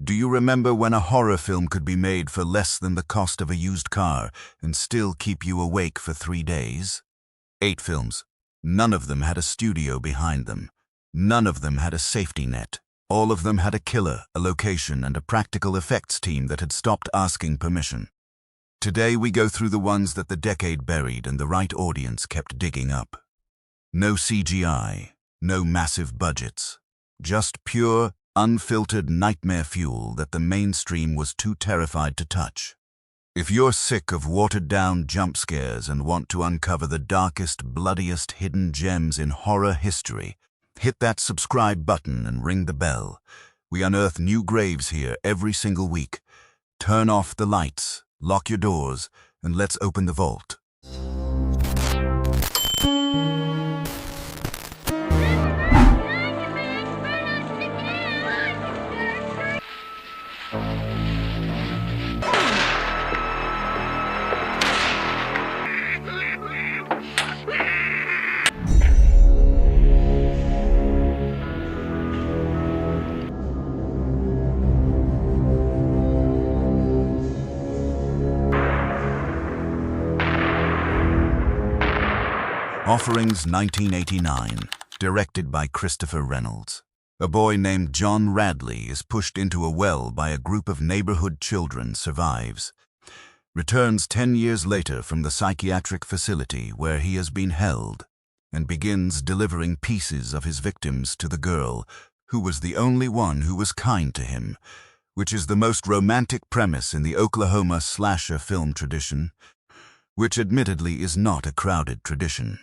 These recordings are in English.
Do you remember when a horror film could be made for less than the cost of a used car and still keep you awake for 3 days? 8 films. None of them had a studio behind them. None of them had a safety net. All of them had a killer, a location, and a practical effects team that had stopped asking permission. Today we go through the ones that the decade buried and the right audience kept digging up. No CGI, no massive budgets. Just pure, unfiltered nightmare fuel that the mainstream was too terrified to touch. If you're sick of watered-down jump scares and want to uncover the darkest, bloodiest hidden gems in horror history, hit that subscribe button and ring the bell. We unearth new graves here every single week. Turn off the lights, lock your doors, and let's open the vault. Offerings 1989, directed by Christopher Reynolds. A boy named John Radley is pushed into a well by a group of neighborhood children, survives. Returns 10 years later from the psychiatric facility where he has been held, and begins delivering pieces of his victims to the girl, who was the only one who was kind to him, which is the most romantic premise in the Oklahoma slasher film tradition, which admittedly is not a crowded tradition.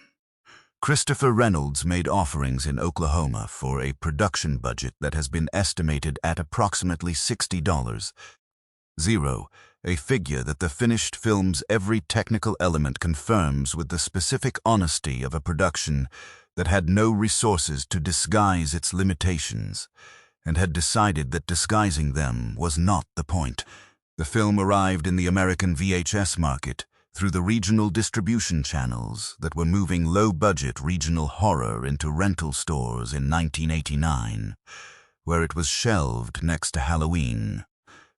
Christopher Reynolds made offerings in Oklahoma for a production budget that has been estimated at approximately $60. A figure that the finished film's every technical element confirms with the specific honesty of a production that had no resources to disguise its limitations, and had decided that disguising them was not the point. The film arrived in the American VHS market through the regional distribution channels that were moving low-budget regional horror into rental stores in 1989, where it was shelved next to Halloween,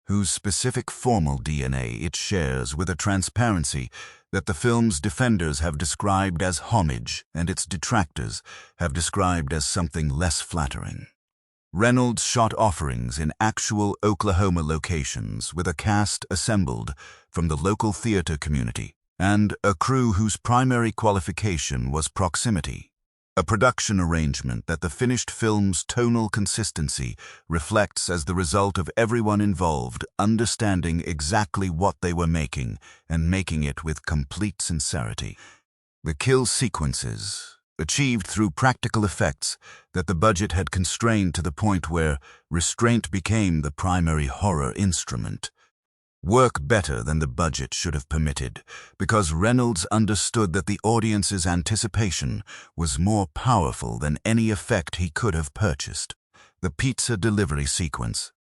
whose specific formal DNA it shares with a transparency that the film's defenders have described as homage and its detractors have described as something less flattering. Reynolds shot offerings in actual Oklahoma locations with a cast assembled from the local theater community and a crew whose primary qualification was proximity, a production arrangement that the finished film's tonal consistency reflects as the result of everyone involved understanding exactly what they were making and making it with complete sincerity. The kill sequences, achieved through practical effects that the budget had constrained to the point where restraint became the primary horror instrument, work better than the budget should have permitted, because Reynolds understood that the audience's anticipation was more powerful than any effect he could have purchased. The pizza delivery sequence.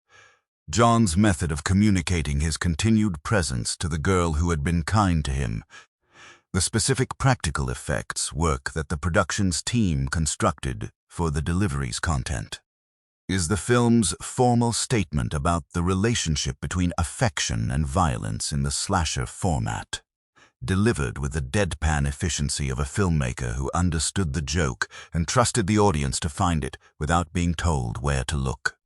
John's method of communicating his continued presence to the girl who had been kind to him. The specific practical effects work that the production's team constructed for the delivery's content is the film's formal statement about the relationship between affection and violence in the slasher format, delivered with the deadpan efficiency of a filmmaker who understood the joke and trusted the audience to find it without being told where to look.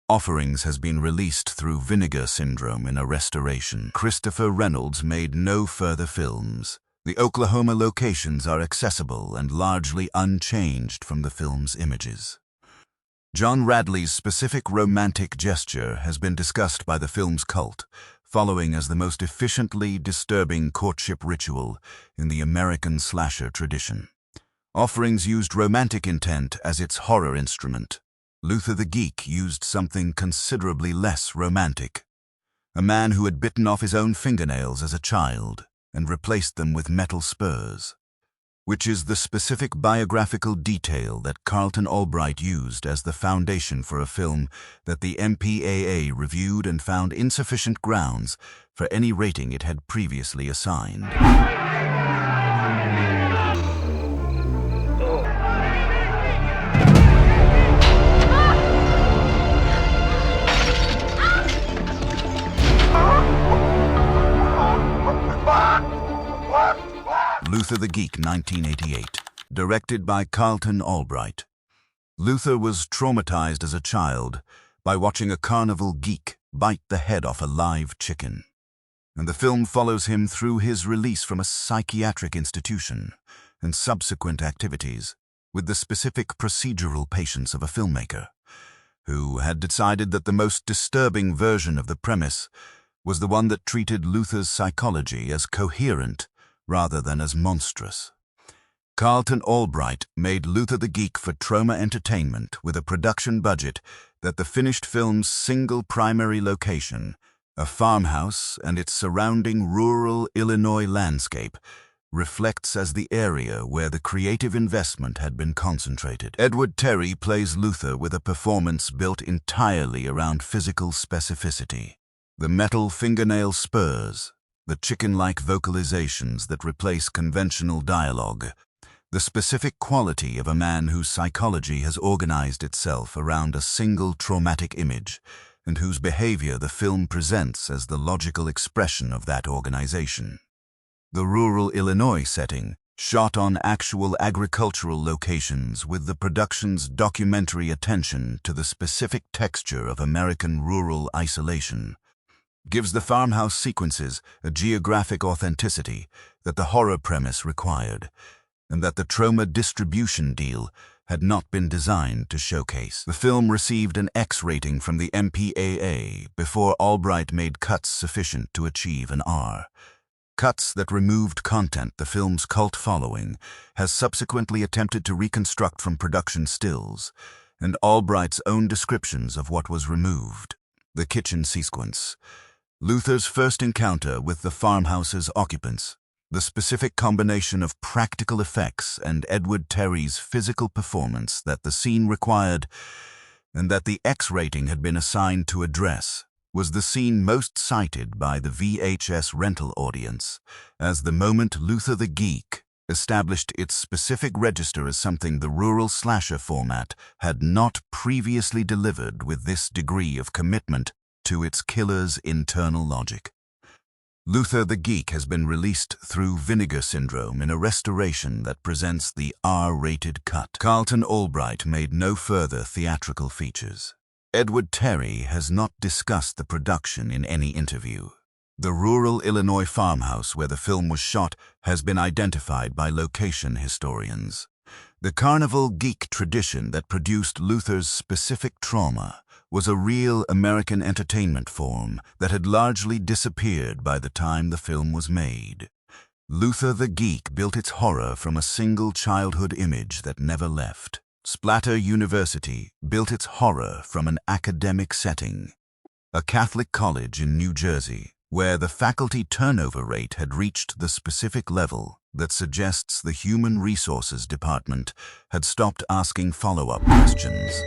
Offerings has been released through Vinegar Syndrome in a restoration. Christopher Reynolds made no further films. The Oklahoma locations are accessible and largely unchanged from the film's images. John Radley's specific romantic gesture has been discussed by the film's cult, following as the most efficiently disturbing courtship ritual in the American slasher tradition. Offerings used romantic intent as its horror instrument. Luther the Geek used something considerably less romantic. A man who had bitten off his own fingernails as a child and replaced them with metal spurs, which is the specific biographical detail that Carlton Albright used as the foundation for a film that the MPAA reviewed and found insufficient grounds for any rating it had previously assigned. Luther the Geek, 1988. Directed by Carlton Albright. Luther was traumatized as a child by watching a carnival geek bite the head off a live chicken. And the film follows him through his release from a psychiatric institution and subsequent activities with the specific procedural patience of a filmmaker who had decided that the most disturbing version of the premise was the one that treated Luther's psychology as coherent rather than as monstrous. Carlton Albright made Luther the Geek for Troma Entertainment with a production budget that the finished film's single primary location, a farmhouse and its surrounding rural Illinois landscape, reflects as the area where the creative investment had been concentrated. Edward Terry plays Luther with a performance built entirely around physical specificity. The metal fingernail spurs, the chicken-like vocalizations that replace conventional dialogue, the specific quality of a man whose psychology has organized itself around a single traumatic image, and whose behavior the film presents as the logical expression of that organization. The rural Illinois setting, shot on actual agricultural locations with the production's documentary attention to the specific texture of American rural isolation, gives the farmhouse sequences a geographic authenticity that the horror premise required, and that the Troma distribution deal had not been designed to showcase. The film received an X rating from the MPAA before Albright made cuts sufficient to achieve an R. Cuts that removed content the film's cult following has subsequently attempted to reconstruct from production stills, and Albright's own descriptions of what was removed. The kitchen sequence, Luther's first encounter with the farmhouse's occupants, the specific combination of practical effects and Edward Terry's physical performance that the scene required and that the X rating had been assigned to address, was the scene most cited by the VHS rental audience as the moment Luther the Geek established its specific register as something the rural slasher format had not previously delivered with this degree of commitment to its killer's internal logic. Luther the Geek has been released through Vinegar Syndrome in a restoration that presents the R-rated cut. Carlton Albright made no further theatrical features. Edward Terry has not discussed the production in any interview. The rural Illinois farmhouse where the film was shot has been identified by location historians. The carnival geek tradition that produced Luther's specific trauma was a real American entertainment form that had largely disappeared by the time the film was made. Luther the Geek built its horror from a single childhood image that never left. Splatter University built its horror from an academic setting, a Catholic college in New Jersey, where the faculty turnover rate had reached the specific level that suggests the Human Resources Department had stopped asking follow-up questions.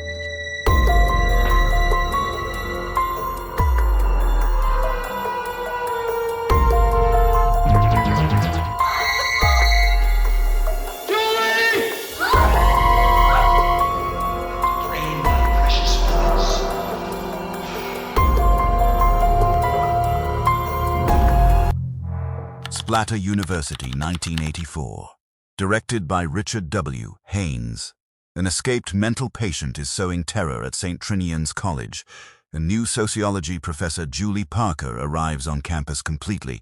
Splatter University, 1984. Directed by Richard W. Haynes. An escaped mental patient is sowing terror at St. Trinian's College. A new sociology professor, Julie Parker, arrives on campus completely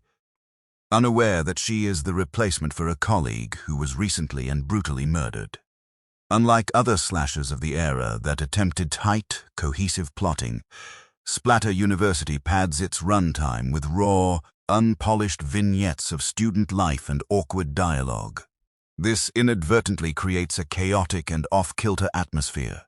unaware that she is the replacement for a colleague who was recently and brutally murdered. Unlike other slashers of the era that attempted tight, cohesive plotting, Splatter University pads its runtime with raw, unpolished vignettes of student life and awkward dialogue. This inadvertently creates a chaotic and off-kilter atmosphere,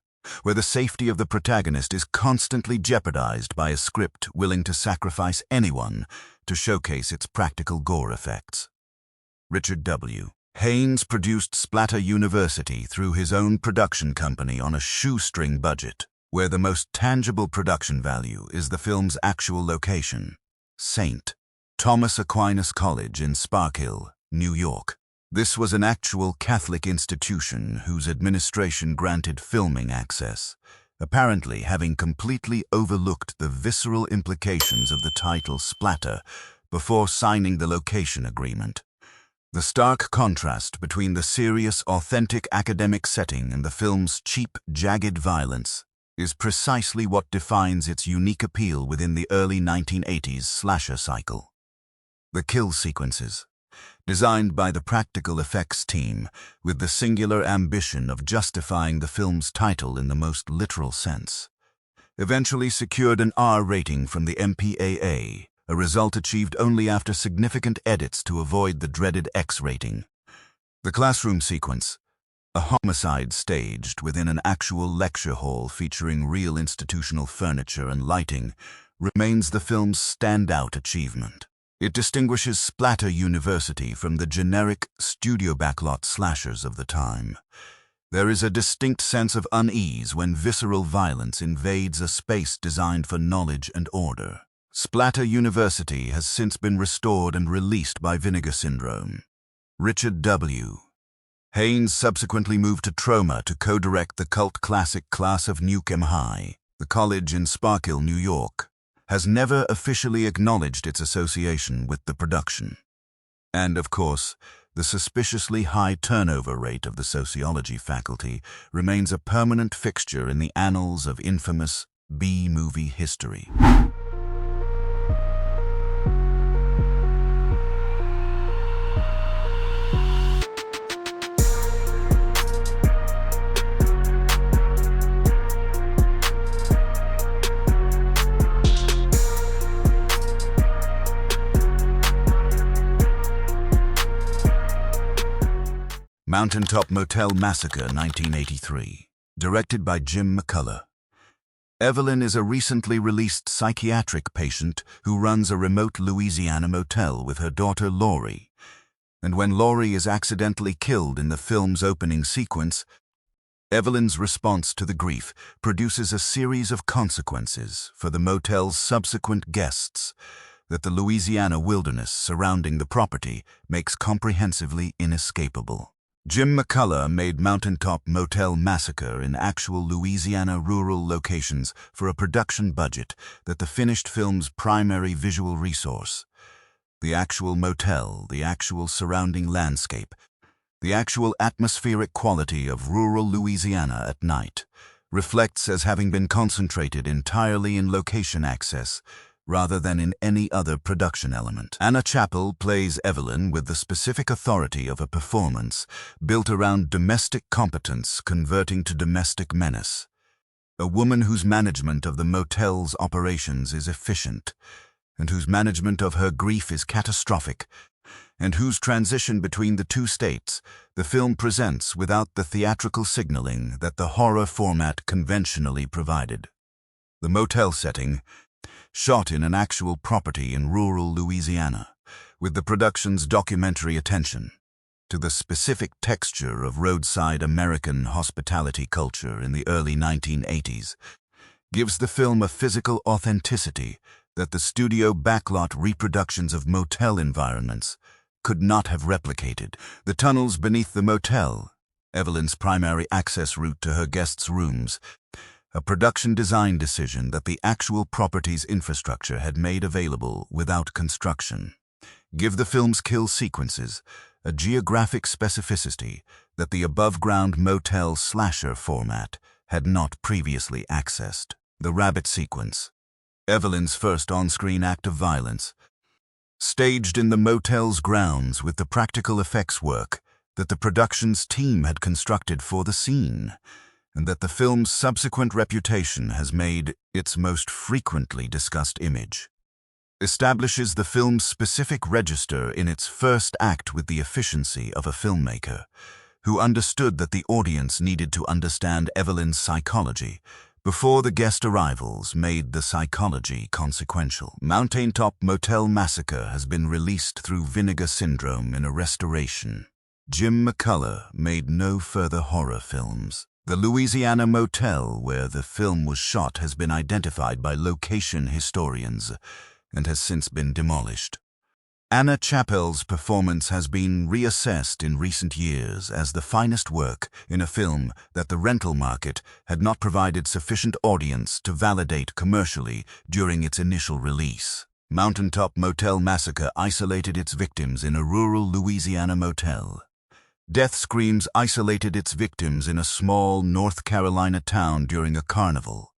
where the safety of the protagonist is constantly jeopardized by a script willing to sacrifice anyone to showcase its practical gore effects. Richard W. Haynes produced Splatter University through his own production company on a shoestring budget, where the most tangible production value is the film's actual location, St. Thomas Aquinas College in Sparkill, New York. This was an actual Catholic institution whose administration granted filming access, apparently having completely overlooked the visceral implications of the title Splatter before signing the location agreement. The stark contrast between the serious, authentic academic setting and the film's cheap, jagged violence is precisely what defines its unique appeal within the early 1980s slasher cycle. The kill sequences, designed by the practical effects team with the singular ambition of justifying the film's title in the most literal sense, eventually secured an R rating from the MPAA, a result achieved only after significant edits to avoid the dreaded X rating. The classroom sequence, a homicide staged within an actual lecture hall featuring real institutional furniture and lighting, remains the film's standout achievement. It distinguishes Splatter University from the generic studio backlot slashers of the time. There is a distinct sense of unease when visceral violence invades a space designed for knowledge and order. Splatter University has since been restored and released by Vinegar Syndrome. Richard W. Haynes subsequently moved to Troma to co-direct the cult classic Class of Nuke 'Em High. The college in Sparkill, New York, has never officially acknowledged its association with the production. And, of course, the suspiciously high turnover rate of the sociology faculty remains a permanent fixture in the annals of infamous B-movie history. Mountaintop Motel Massacre, 1983, directed by Jim McCullough. Evelyn is a recently released psychiatric patient who runs a remote Louisiana motel with her daughter Laurie. And when Laurie is accidentally killed in the film's opening sequence, Evelyn's response to the grief produces a series of consequences for the motel's subsequent guests that the Louisiana wilderness surrounding the property makes comprehensively inescapable. Jim McCullough made Mountaintop Motel Massacre in actual Louisiana rural locations for a production budget that the finished film's primary visual resource. The actual motel, the actual surrounding landscape, the actual atmospheric quality of rural Louisiana at night reflects as having been concentrated entirely in location access rather than in any other production element. Anna Chappell plays Evelyn with the specific authority of a performance built around domestic competence converting to domestic menace. A woman whose management of the motel's operations is efficient, and whose management of her grief is catastrophic, and whose transition between the two states the film presents without the theatrical signaling that the horror format conventionally provided. The motel setting, shot in an actual property in rural Louisiana, with the production's documentary attention to the specific texture of roadside American hospitality culture in the early 1980s, gives the film a physical authenticity that the studio backlot reproductions of motel environments could not have replicated. The tunnels beneath the motel, Evelyn's primary access route to her guests' rooms, a production design decision that the actual property's infrastructure had made available without construction, give the film's kill sequences a geographic specificity that the above-ground motel slasher format had not previously accessed. The rabbit sequence, Evelyn's first on-screen act of violence, staged in the motel's grounds with the practical effects work that the production's team had constructed for the scene, and that the film's subsequent reputation has made its most frequently discussed image, establishes the film's specific register in its first act with the efficiency of a filmmaker who understood that the audience needed to understand Evelyn's psychology before the guest arrivals made the psychology consequential. Mountaintop Motel Massacre has been released through Vinegar Syndrome in a restoration. Jim McCullough made no further horror films. The Louisiana motel where the film was shot has been identified by location historians and has since been demolished. Anna Chappell's performance has been reassessed in recent years as the finest work in a film that the rental market had not provided sufficient audience to validate commercially during its initial release. Mountaintop Motel Massacre isolated its victims in a rural Louisiana motel. Death Screams isolated its victims in a small North Carolina town during a carnival,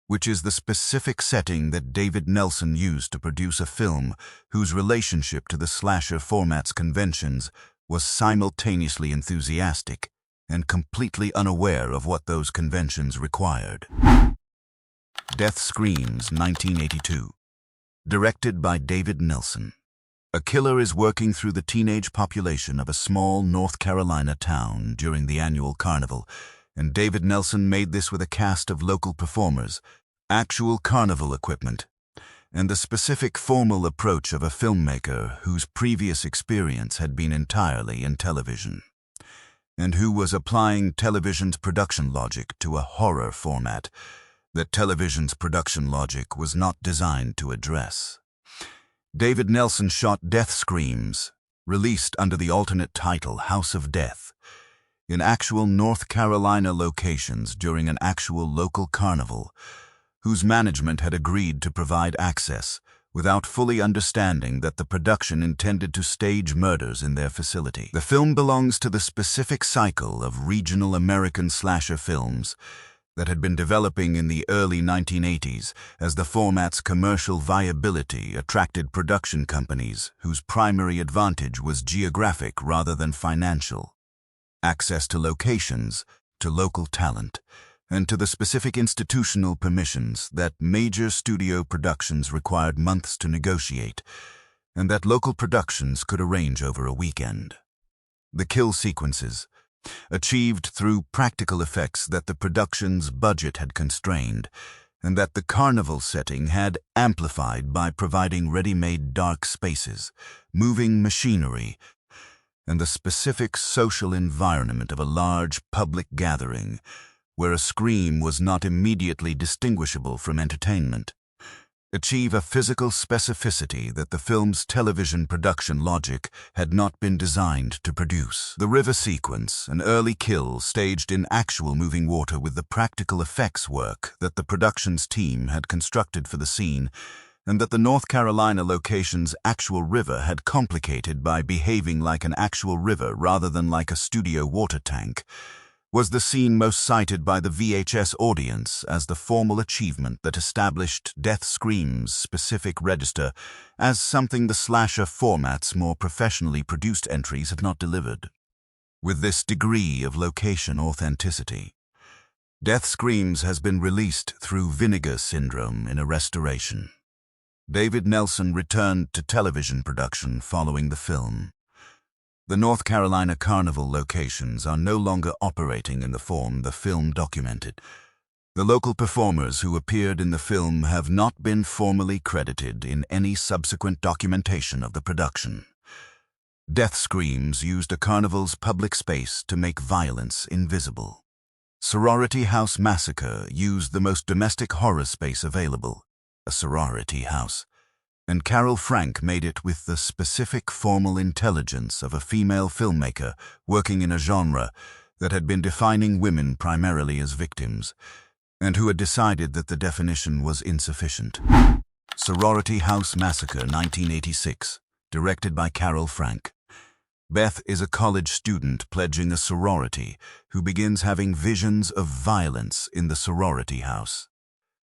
which is the specific setting that David Nelson used to produce a film whose relationship to the slasher format's conventions was simultaneously enthusiastic and completely unaware of what those conventions required. Death Screams, 1982. Directed by David Nelson. A killer is working through the teenage population of a small North Carolina town during the annual carnival, and David Nelson made this with a cast of local performers, actual carnival equipment, and the specific formal approach of a filmmaker whose previous experience had been entirely in television, and who was applying television's production logic to a horror format that television's production logic was not designed to address. David Nelson shot Death Screams, released under the alternate title House of Death, in actual North Carolina locations during an actual local carnival, whose management had agreed to provide access without fully understanding that the production intended to stage murders in their facility. The film belongs to the specific cycle of regional American slasher films that had been developing in the early 1980s as the format's commercial viability attracted production companies whose primary advantage was geographic rather than financial. Access to locations, to local talent, and to the specific institutional permissions that major studio productions required months to negotiate, and that local productions could arrange over a weekend. The kill sequences, achieved through practical effects that the production's budget had constrained, and that the carnival setting had amplified by providing ready-made dark spaces, moving machinery, and the specific social environment of a large public gathering where a scream was not immediately distinguishable from entertainment, achieve a physical specificity that the film's television production logic had not been designed to produce. The river sequence, an early kill staged in actual moving water with the practical effects work that the production's team had constructed for the scene, and that the North Carolina location's actual river had complicated by behaving like an actual river rather than like a studio water tank, was the scene most cited by the VHS audience as the formal achievement that established Death Screams' specific register as something the slasher format's more professionally produced entries had not delivered. With this degree of location authenticity, Death Screams has been released through Vinegar Syndrome in a restoration. David Nelson returned to television production following the film. The North Carolina carnival locations are no longer operating in the form the film documented. The local performers who appeared in the film have not been formally credited in any subsequent documentation of the production. Death Screams used a carnival's public space to make violence invisible. Sorority House Massacre used the most domestic horror space available, a sorority house, and Carol Frank made it with the specific formal intelligence of a female filmmaker working in a genre that had been defining women primarily as victims, and who had decided that the definition was insufficient. Sorority House Massacre, 1986, directed by Carol Frank. Beth is a college student pledging a sorority who begins having visions of violence in the sorority house.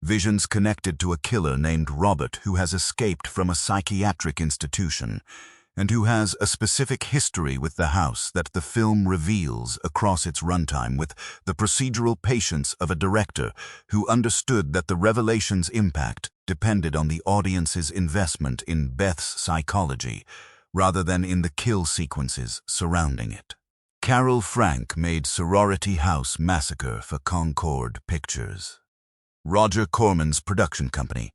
Visions connected to a killer named Robert who has escaped from a psychiatric institution and who has a specific history with the house that the film reveals across its runtime with the procedural patience of a director who understood that the revelation's impact depended on the audience's investment in Beth's psychology rather than in the kill sequences surrounding it. Carol Frank made Sorority House Massacre for Concord Pictures, Roger Corman's production company,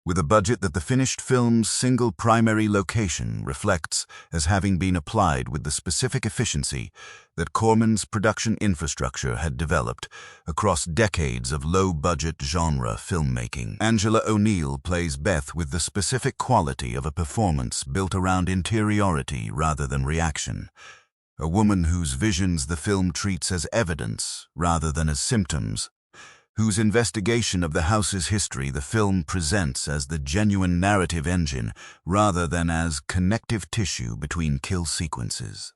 with a budget that the finished film's single primary location reflects as having been applied with the specific efficiency that Corman's production infrastructure had developed across decades of low-budget genre filmmaking. Angela O'Neill plays Beth with the specific quality of a performance built around interiority rather than reaction, a woman whose visions the film treats as evidence rather than as symptoms, whose investigation of the house's history the film presents as the genuine narrative engine rather than as connective tissue between kill sequences.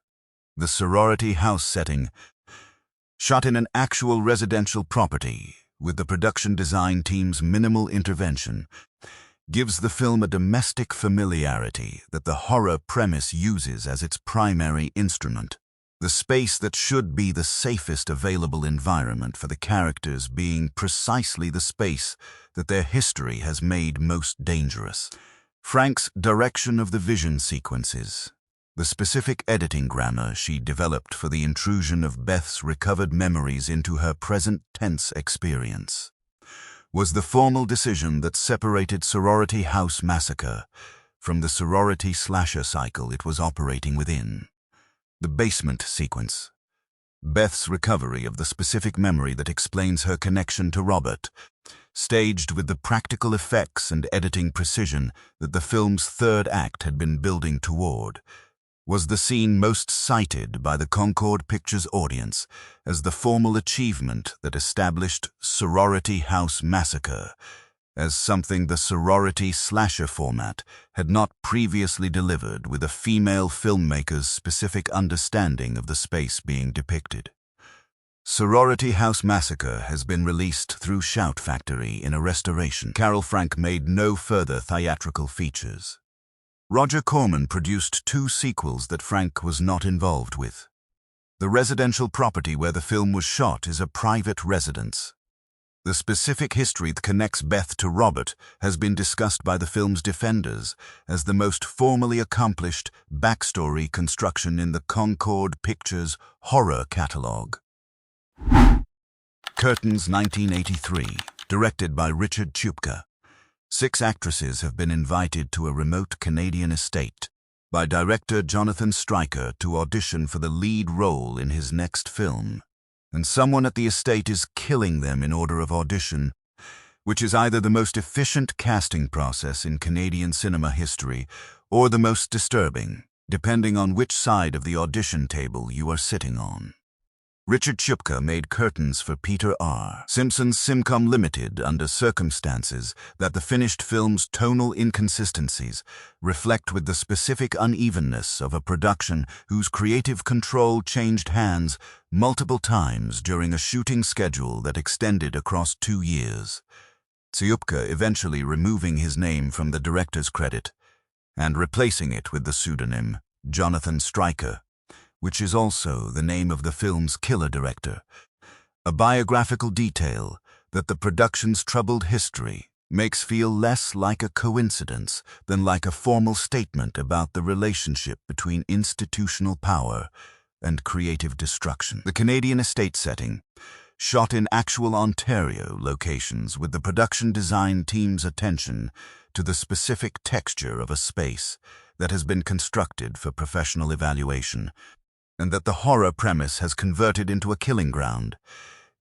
The sorority house setting, shot in an actual residential property with the production design team's minimal intervention, gives the film a domestic familiarity that the horror premise uses as its primary instrument. The space that should be the safest available environment for the characters being precisely the space that their history has made most dangerous. Frank's direction of the vision sequences, the specific editing grammar she developed for the intrusion of Beth's recovered memories into her present tense experience, was the formal decision that separated Sorority House Massacre from the sorority slasher cycle it was operating within. The basement sequence, Beth's recovery of the specific memory that explains her connection to Robert, staged with the practical effects and editing precision that the film's third act had been building toward, was the scene most cited by the Concord Pictures audience as the formal achievement that established Sorority House Massacre as something the sorority slasher format had not previously delivered with a female filmmaker's specific understanding of the space being depicted. Sorority House Massacre has been released through Shout Factory in a restoration. Carol Frank made no further theatrical features. Roger Corman produced 2 sequels that Frank was not involved with. The residential property where the film was shot is a private residence. The specific history that connects Beth to Robert has been discussed by the film's defenders as the most formally accomplished backstory construction in the Concord Pictures horror catalog. Curtains 1983, directed by Richard Chupka. 6 actresses have been invited to a remote Canadian estate by director Jonathan Stryker to audition for the lead role in his next film, and someone at the estate is killing them in order of audition, which is either the most efficient casting process in Canadian cinema history or the most disturbing, depending on which side of the audition table you are sitting on. Richard Chupka made Curtains for Peter R. Simpson's Simcom Limited under circumstances that the finished film's tonal inconsistencies reflect with the specific unevenness of a production whose creative control changed hands multiple times during a shooting schedule that extended across 2 years. Chupka eventually removing his name from the director's credit and replacing it with the pseudonym Jonathan Stryker, which is also the name of the film's killer director, a biographical detail that the production's troubled history makes feel less like a coincidence than like a formal statement about the relationship between institutional power and creative destruction. The Canadian estate setting, shot in actual Ontario locations with the production design team's attention to the specific texture of a space that has been constructed for professional evaluation, and that the horror premise has converted into a killing ground,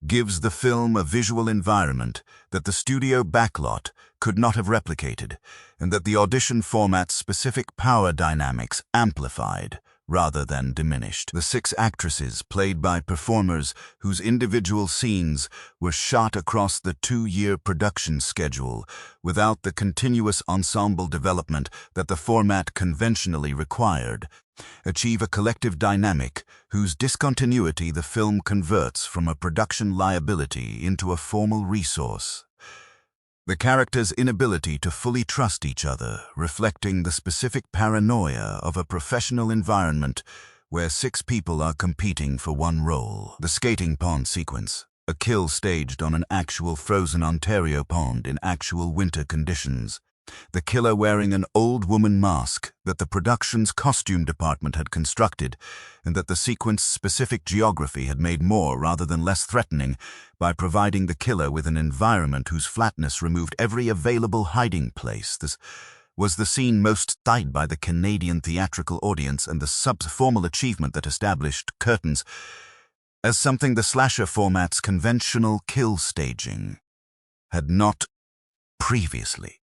gives the film a visual environment that the studio backlot could not have replicated, and that the audition format's specific power dynamics amplified rather than diminished. The 6 actresses played by performers whose individual scenes were shot across the 2-year production schedule without the continuous ensemble development that the format conventionally required, achieve a collective dynamic whose discontinuity the film converts from a production liability into a formal resource. The characters' inability to fully trust each other, reflecting the specific paranoia of a professional environment where 6 people are competing for one role. The skating pond sequence, a kill staged on an actual frozen Ontario pond in actual winter conditions. The killer wearing an old woman mask that the production's costume department had constructed, and that the sequence's specific geography had made more rather than less threatening by providing the killer with an environment whose flatness removed every available hiding place. This was the scene most cited by the Canadian theatrical audience and the sub-formal achievement that established Curtains as something the slasher format's conventional kill staging had not previously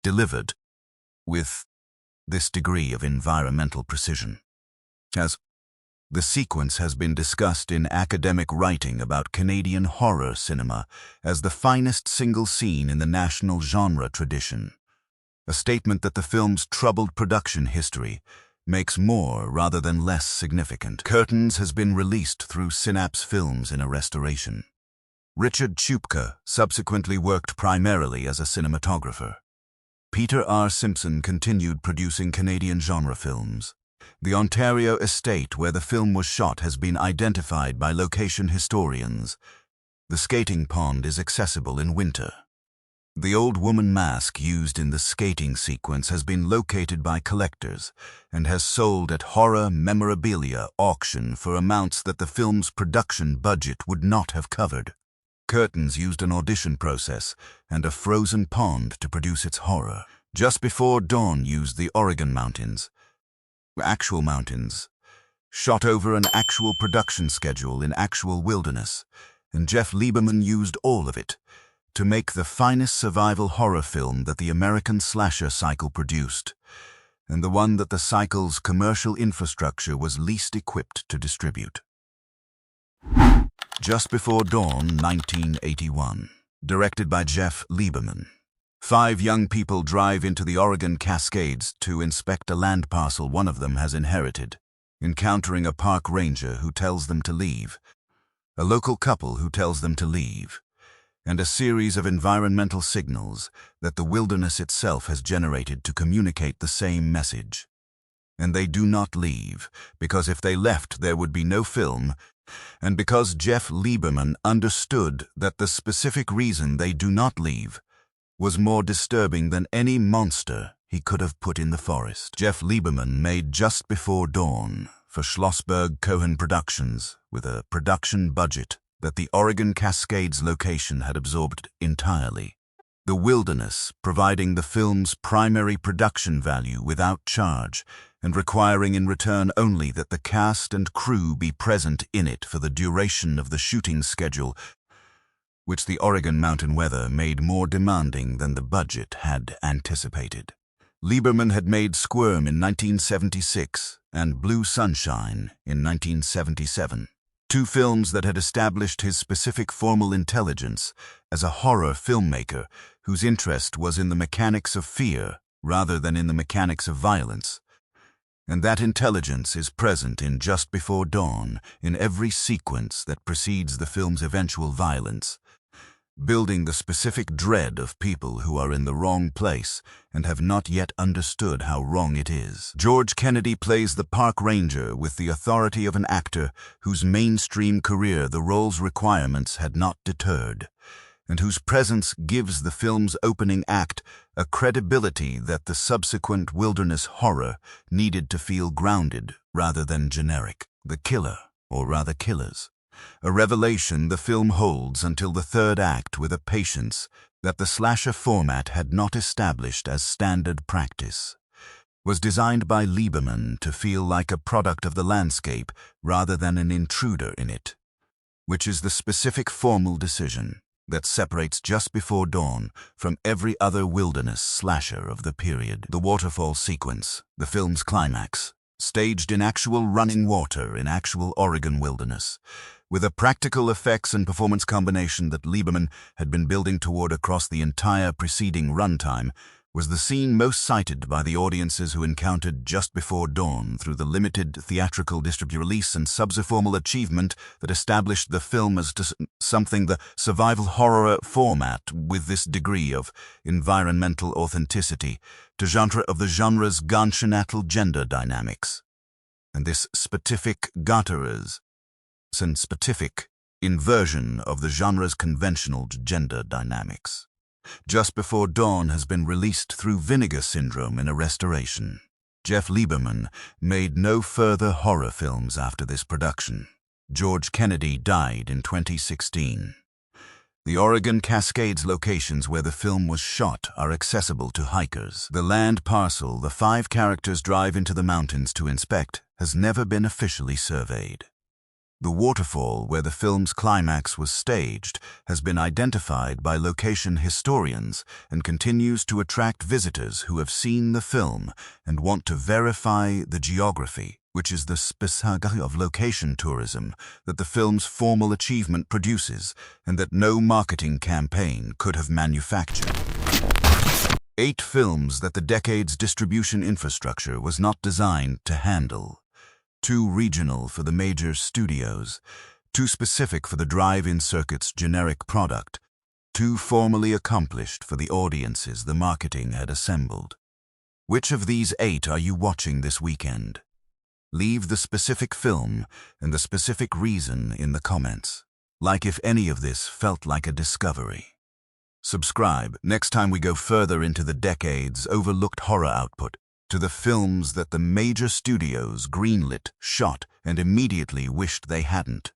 delivered with this degree of environmental precision. As The sequence has been discussed in academic writing about Canadian horror cinema as the finest single scene in the national genre tradition, a statement that the film's troubled production history makes more rather than less significant. Curtains has been released through Synapse Films in a restoration. Richard Chupka subsequently worked primarily as a cinematographer. Peter R. Simpson continued producing Canadian genre films. The Ontario estate where the film was shot has been identified by location historians. The skating pond is accessible in winter. The old woman mask used in the skating sequence has been located by collectors and has sold at horror memorabilia auction for amounts that the film's production budget would not have covered. Curtains used an audition process and a frozen pond to produce its horror. Just Before Dawn used the Oregon mountains, actual mountains, shot over an actual production schedule in actual wilderness, and Jeff Lieberman used all of it to make the finest survival horror film that the American slasher cycle produced, and the one that the cycle's commercial infrastructure was least equipped to distribute. Just Before Dawn, 1981. Directed by Jeff Lieberman. 5 young people drive into the Oregon Cascades to inspect a land parcel one of them has inherited, encountering a park ranger who tells them to leave, a local couple who tells them to leave, and a series of environmental signals that the wilderness itself has generated to communicate the same message. And they do not leave, because if they left there would be no film, and because Jeff Lieberman understood that the specific reason they do not leave was more disturbing than any monster he could have put in the forest. Jeff Lieberman made Just Before Dawn for Schlossberg Cohen Productions with a production budget that the Oregon Cascades location had absorbed entirely. The wilderness providing the film's primary production value without charge and requiring in return only that the cast and crew be present in it for the duration of the shooting schedule, which the Oregon mountain weather made more demanding than the budget had anticipated. Lieberman had made Squirm in 1976 and Blue Sunshine in 1977, 2 films that had established his specific formal intelligence as a horror filmmaker whose interest was in the mechanics of fear rather than in the mechanics of violence. And that intelligence is present in Just Before Dawn in every sequence that precedes the film's eventual violence, building the specific dread of people who are in the wrong place and have not yet understood how wrong it is. George Kennedy plays the park ranger with the authority of an actor whose mainstream career the role's requirements had not deterred, and whose presence gives the film's opening act a credibility that the subsequent wilderness horror needed to feel grounded rather than generic. The killer, or rather killers, a revelation the film holds until the 3rd act with a patience that the slasher format had not established as standard practice, was designed by Lieberman to feel like a product of the landscape rather than an intruder in it, which is the specific formal decision that separates Just Before Dawn from every other wilderness slasher of the period. The waterfall sequence, the film's climax, staged in actual running water in actual Oregon wilderness, with a practical effects and performance combination that Lieberman had been building toward across the entire preceding runtime, was the scene most cited by the audiences who encountered Just Before Dawn through the limited theatrical distribution release and subsequent achievement that established the film as something the survival horror format with this degree of environmental authenticity to genre of the genre's gonchenatal gender dynamics. And this specific inversion of the genre's conventional gender dynamics. Just Before Dawn has been released through Vinegar Syndrome in a restoration. Jeff Lieberman made no further horror films after this production. George Kennedy died in 2016. The Oregon Cascades locations where the film was shot are accessible to hikers. The land parcel the 5 characters drive into the mountains to inspect has never been officially surveyed. The waterfall where the film's climax was staged has been identified by location historians and continues to attract visitors who have seen the film and want to verify the geography which is the spectacle of location tourism that the film's formal achievement produces and that no marketing campaign could have manufactured. 8 films that the decade's distribution infrastructure was not designed to handle. Too regional for the major studios, too specific for the drive-in circuit's generic product, too formally accomplished for the audiences the marketing had assembled. Which of these 8 are you watching this weekend? Leave the specific film and the specific reason in the comments, like if any of this felt like a discovery. Subscribe next time we go further into the decade's overlooked horror output, to the films that the major studios greenlit, shot, and immediately wished they hadn't.